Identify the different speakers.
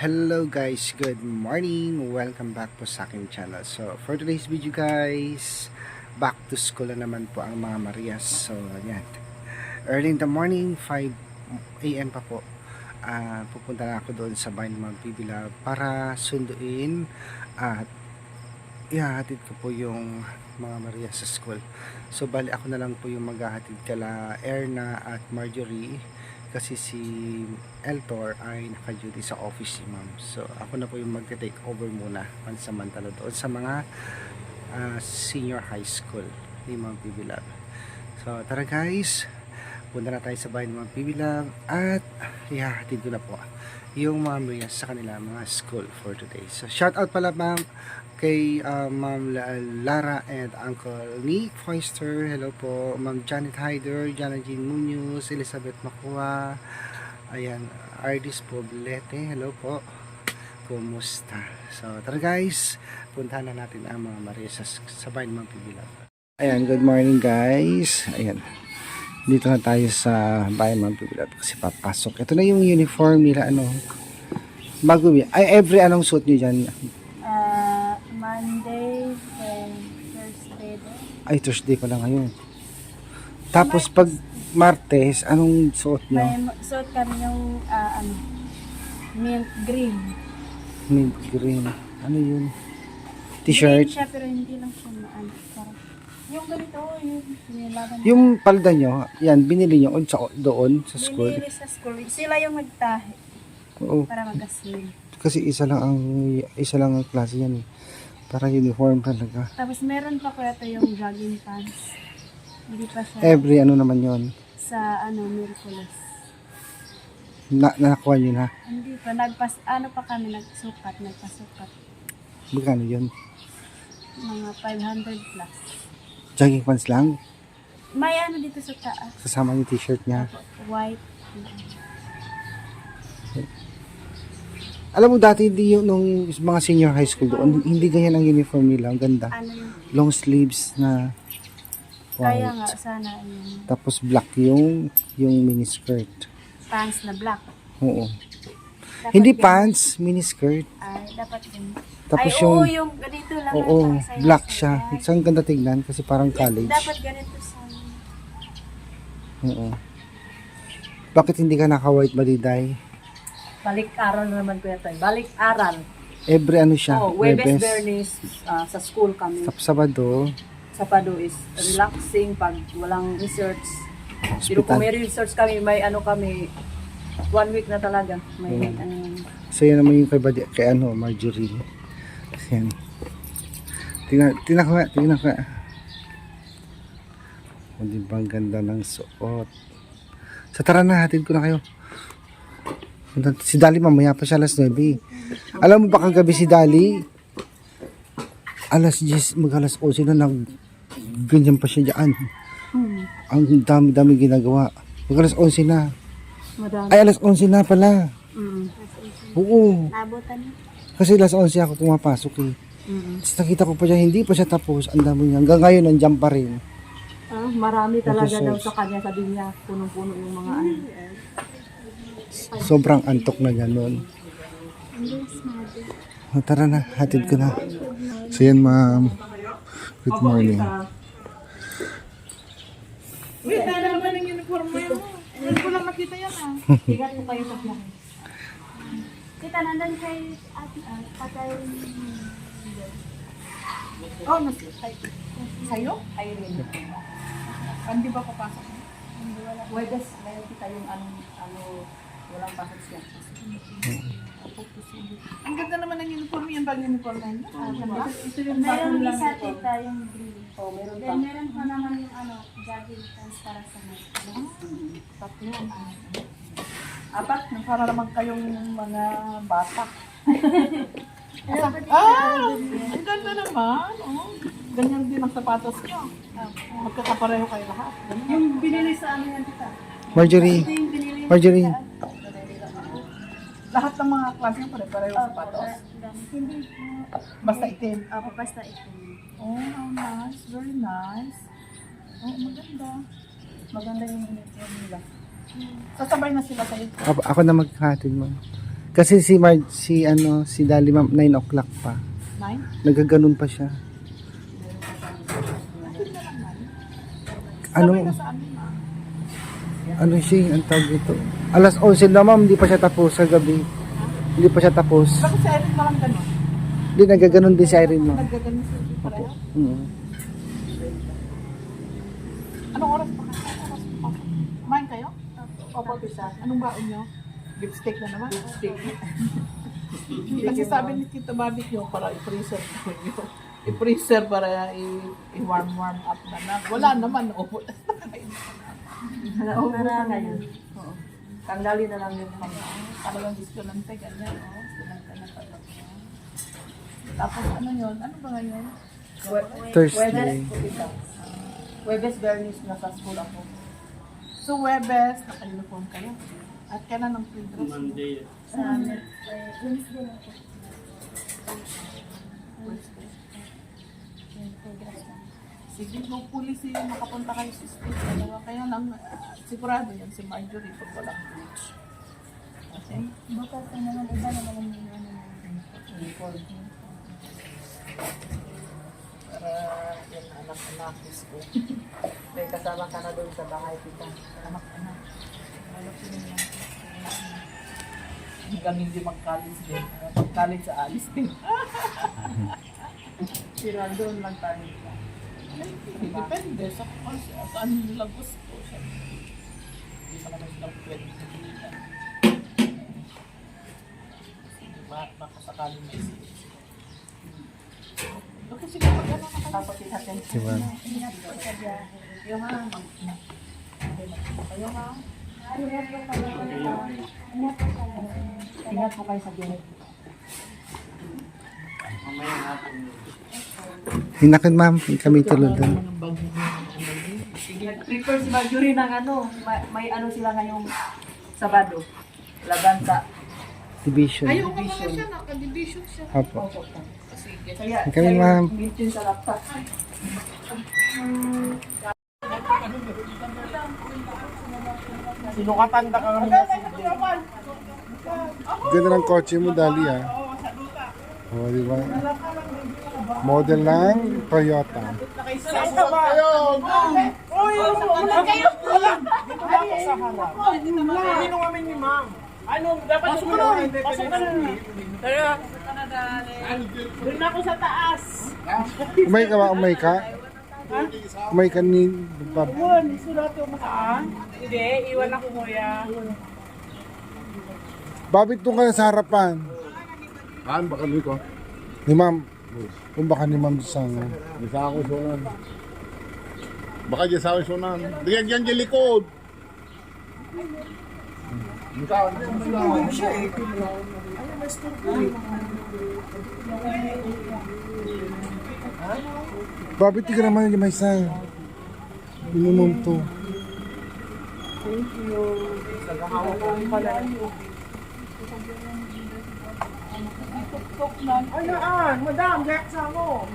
Speaker 1: Hello guys, good morning. Welcome back po sa aking channel. So, for today's video guys, back to school na naman po ang mga Marias. So, yan. Early in the morning, 5 AM pa po. Pupunta na ako doon sa bayan ng mga bibila para sunduin at ihahatid ko po yung mga Marias sa school. So, bali ako na lang po yung maghahatid kala Erna at Marjorie. Kasi si Eltor ay naka-duty sa office si ma'am. So, ako na po yung magte-take over muna pansamantala doon sa mga senior high school ni Ma'am Bibilab. So, tara guys. Punta na tayo sa bahay ng Ma'am Bibilab at ihahatid ko na po yung mga Marias sa kanila mga school for today. So, shout out pala ma'am kay Ma'am Lara and Uncle Nick Foister. Hello po. Ma'am Janet Hyder, Jana Jean Munoz, Elizabeth Macua. Ayan, Ardis Poblete. Hello po. Kumusta? So, tara guys. Puntahan na natin ang mga Marias sa bahay ng Ma'am Bibilab. Ayan, good morning guys. Ayan. Dito na tayo sa bahay ng Ma'am Bibilab kasi papasok. Ito na yung uniform nila. Bago ay every anong suit nyo dyan?
Speaker 2: Monday and Thursday.
Speaker 1: Ay, Thursday pa lang ngayon. Tapos pag Martes, anong suot nyo?
Speaker 2: May suot kami yung mint green.
Speaker 1: Mint green. Ano yun?
Speaker 2: Green
Speaker 1: T-shirt?
Speaker 2: siya pero hindi lang siya maano. Parang yung ganito, yung nilaban.
Speaker 1: Yung palda nyo, yan, binili nyo doon sa school?
Speaker 2: Binili sa school. Sila yung nagtahi
Speaker 1: Oo.
Speaker 2: para mag-aswim.
Speaker 1: Kasi isa lang ang klase yan eh. Para uniform talaga.
Speaker 2: Tapos meron pa ko ito yung jogging pants. Hindi pa siya
Speaker 1: Every ano naman yon
Speaker 2: sa Miraculous.
Speaker 1: nakakuha nyo na.
Speaker 2: Hindi pa. Nagpasukat.
Speaker 1: Magkano yun?
Speaker 2: Mga 500 plus.
Speaker 1: Jogging pants lang?
Speaker 2: May ano dito sa taas.
Speaker 1: Kasama yung t-shirt niya.
Speaker 2: White.
Speaker 1: Alam mo dati nung mga senior high school doon, hindi ganyan ang uniform nila. Ang ganda.
Speaker 2: Ano yun?
Speaker 1: Long sleeves na
Speaker 2: Kaya nga,
Speaker 1: white.
Speaker 2: sana yun.
Speaker 1: Tapos black yung mini skirt.
Speaker 2: Pants na black.
Speaker 1: Oo.
Speaker 2: Dapat
Speaker 1: Hindi
Speaker 2: ganun.
Speaker 1: pants, mini skirt.
Speaker 2: Ay, dapat yun.
Speaker 1: Tapos
Speaker 2: Ay,
Speaker 1: yung,
Speaker 2: oo, yung ganito lang.
Speaker 1: oo,
Speaker 2: ang sa'yo.
Speaker 1: black siya.
Speaker 2: Ay,
Speaker 1: Isang ganda tignan kasi parang college.
Speaker 2: dapat ganito sa...
Speaker 1: Oo. Bakit hindi ka naka-white baliday?
Speaker 3: Balik-aral na naman kuya Toy. Balik-aral.
Speaker 1: Every ano siya?
Speaker 3: Oh, Webes Bernis sa school kami.
Speaker 1: Sabado.
Speaker 3: Sabado is relaxing pag walang research. Pero
Speaker 1: Hospital.
Speaker 3: kung may research kami, may ano kami, 1 week na talaga. May
Speaker 1: So yan naman yung kay Marjorie. Yan. Tingnan ko nga. O, diba ang ganda ng suot. Sa tara na, hatid ko na kayo. Si Dali mamaya pa siya alas 9. Alam mo ba kagabi si Dali? Alas 10, mag-alas 11 na ganyan pa siya dyan. Ang dami-dami ginagawa. Mag-alas 11 na.
Speaker 3: madami.
Speaker 1: Ay, alas 11 na pala. Oo.
Speaker 2: Nabutan niya.
Speaker 1: Kasi alas 11 ako pumapasok eh. Tapos nakita ko pa siya, hindi pa siya tapos. Ang dami niya. Hanggang ngayon, nandiyan pa rin.
Speaker 3: Marami talaga
Speaker 1: Research.
Speaker 3: daw sa kanya, sabi niya, punong-puno yung mga ano.
Speaker 1: Sobrang antok na niya noon. O, tara na, hatid ko na. So yan ma'am. Good morning.
Speaker 3: Wait, na naman ang uniform mo yun. Hindi ko lang nakita yan Tigat mo kayo sa biyahe.
Speaker 2: Kita nandun kay patay.
Speaker 3: Oh, sa'yo? Irene. Hindi ba papasok? Webes, meron kita yung walang pasok siya. Ang ganda naman ng uniform yan, bag uniform na yun. Ito yung
Speaker 2: Meron
Speaker 3: lang
Speaker 2: isa
Speaker 3: ito.
Speaker 2: tita yung green.
Speaker 3: Oh, meron pa.
Speaker 2: Then meron pa naman yung jogging pants para sa mga.
Speaker 3: Tatlo. Apat, para naman kayong mga bata. Ang ganda naman. Oh. Ganyan din ang sapatos nyo. Magkakapareho kayo lahat. Yung binili sa amin yan, tita.
Speaker 1: Marjorie. Marjorie.
Speaker 3: Lahat ng mga klase yung pare-pareho sapatos.
Speaker 2: Hindi.
Speaker 3: Basta itim.
Speaker 2: Opo, basta ito.
Speaker 3: Oh, how nice. Very nice. Oh, maganda. Maganda yung uniform nila. Sasabay na sila sa'yo.
Speaker 1: Ako na maghatid ma'am. Kasi si Dali ma'am 9 o'clock pa.
Speaker 3: 9?
Speaker 1: Nagaganon pa siya.
Speaker 3: Sabay
Speaker 1: Ano
Speaker 3: na sa amin, ma'am.
Speaker 1: ano siya, ang tawag nito? Alas 11 na ma'am, hindi pa siya tapos sa gabi. Hindi pa siya tapos.
Speaker 3: Bakit si Irene parang gano'n?
Speaker 1: Hindi, nagaganon din si Irene ma'am.
Speaker 3: Naggaganon sila pareho? Anong oras pa kayo? Anong oras pa kayo? Kumain kayo? Opo, bisa. Anong baon nyo? Beef steak na naman? Beef steak. Kasi sabi ni Tito Barbecue para i-freezer ko nyo. I-freezer para i-warm up na lang. Wala naman. Opo.
Speaker 2: Naubo na ngayon. Oo. Tanggalin na lang yung
Speaker 3: Para lang diskulante, ganyan. Diskulante na pala. Tapos ano yun? Ano ba ngayon?
Speaker 1: Thursday.
Speaker 2: Webes Bernis nasa school ako.
Speaker 3: So, Webes, naka-uniform kayo. At kailan ang field dress?
Speaker 4: Monday.
Speaker 2: Sa Wednesday na ako.
Speaker 3: Wednesday. Sige, hopefully makapunta kayo sa state. Dalawa kayo lang. Sigurado yan si Marjorie pag walang bleach. Okay?
Speaker 2: Bukas na naman iba na naman yung ano
Speaker 3: Uniform. Para yan anak-anak ko.
Speaker 2: may kasama ka na doon sa bahay kita.
Speaker 3: Anak-anak. Ano sila lang. Hanggang hindi mag-college din. Mag-college sa alis din.
Speaker 2: Sila doon lang tayo.
Speaker 3: Depende sa ano nila gusto. Hindi pa naman silang pwede sa kita. Baka sakaling may sige. Okay, sige, mag-ano na kayo.
Speaker 2: Tapos ihatin.
Speaker 1: Diba?
Speaker 2: Yung ha.
Speaker 3: Kayo nga.
Speaker 2: Ingat po kayo sa gilid.
Speaker 4: Mamaya hapon.
Speaker 1: Hinakid ma'am, kami tulad doon.
Speaker 2: Prepare si Marjorie ng ano. May ano sila ngayong Sabado. Laban sa
Speaker 1: Division.
Speaker 3: Ayaw nga mga siya, naka-division siya.
Speaker 1: Opo.
Speaker 3: Sige.
Speaker 2: kaya
Speaker 1: Kami, ma'am.
Speaker 2: meeting sa laptop.
Speaker 3: Sinukatan ka kami na sige.
Speaker 1: Ganda ng kotse mo, Dali ah. Oh, di ba? Model ng Toyota.
Speaker 3: Saan ka ba? Uy, wala kayo! Wala! Dito ba ako sa harap? Hindi kami ni ma'am. Ano, dapat pasok ka na. Pasok ka na. Kaya, doon ako sa taas.
Speaker 1: Umay ka ba? Umay ka? Umay ka ni...
Speaker 3: Iwan, sulat yung makaan. Hindi, iwan ako kuya.
Speaker 1: Babit doon ka sa harapan.
Speaker 4: Kaan baka doon ko?
Speaker 1: Ni ma'am. Kung baka ni ma'am sa...
Speaker 4: Di sa ako sunan. Baka dyan sa akin sunan. Digyan dyan dyan likod.
Speaker 1: Babit ka naman yung may isa. Minimum to.
Speaker 3: Ano, madam, Jack sa mo.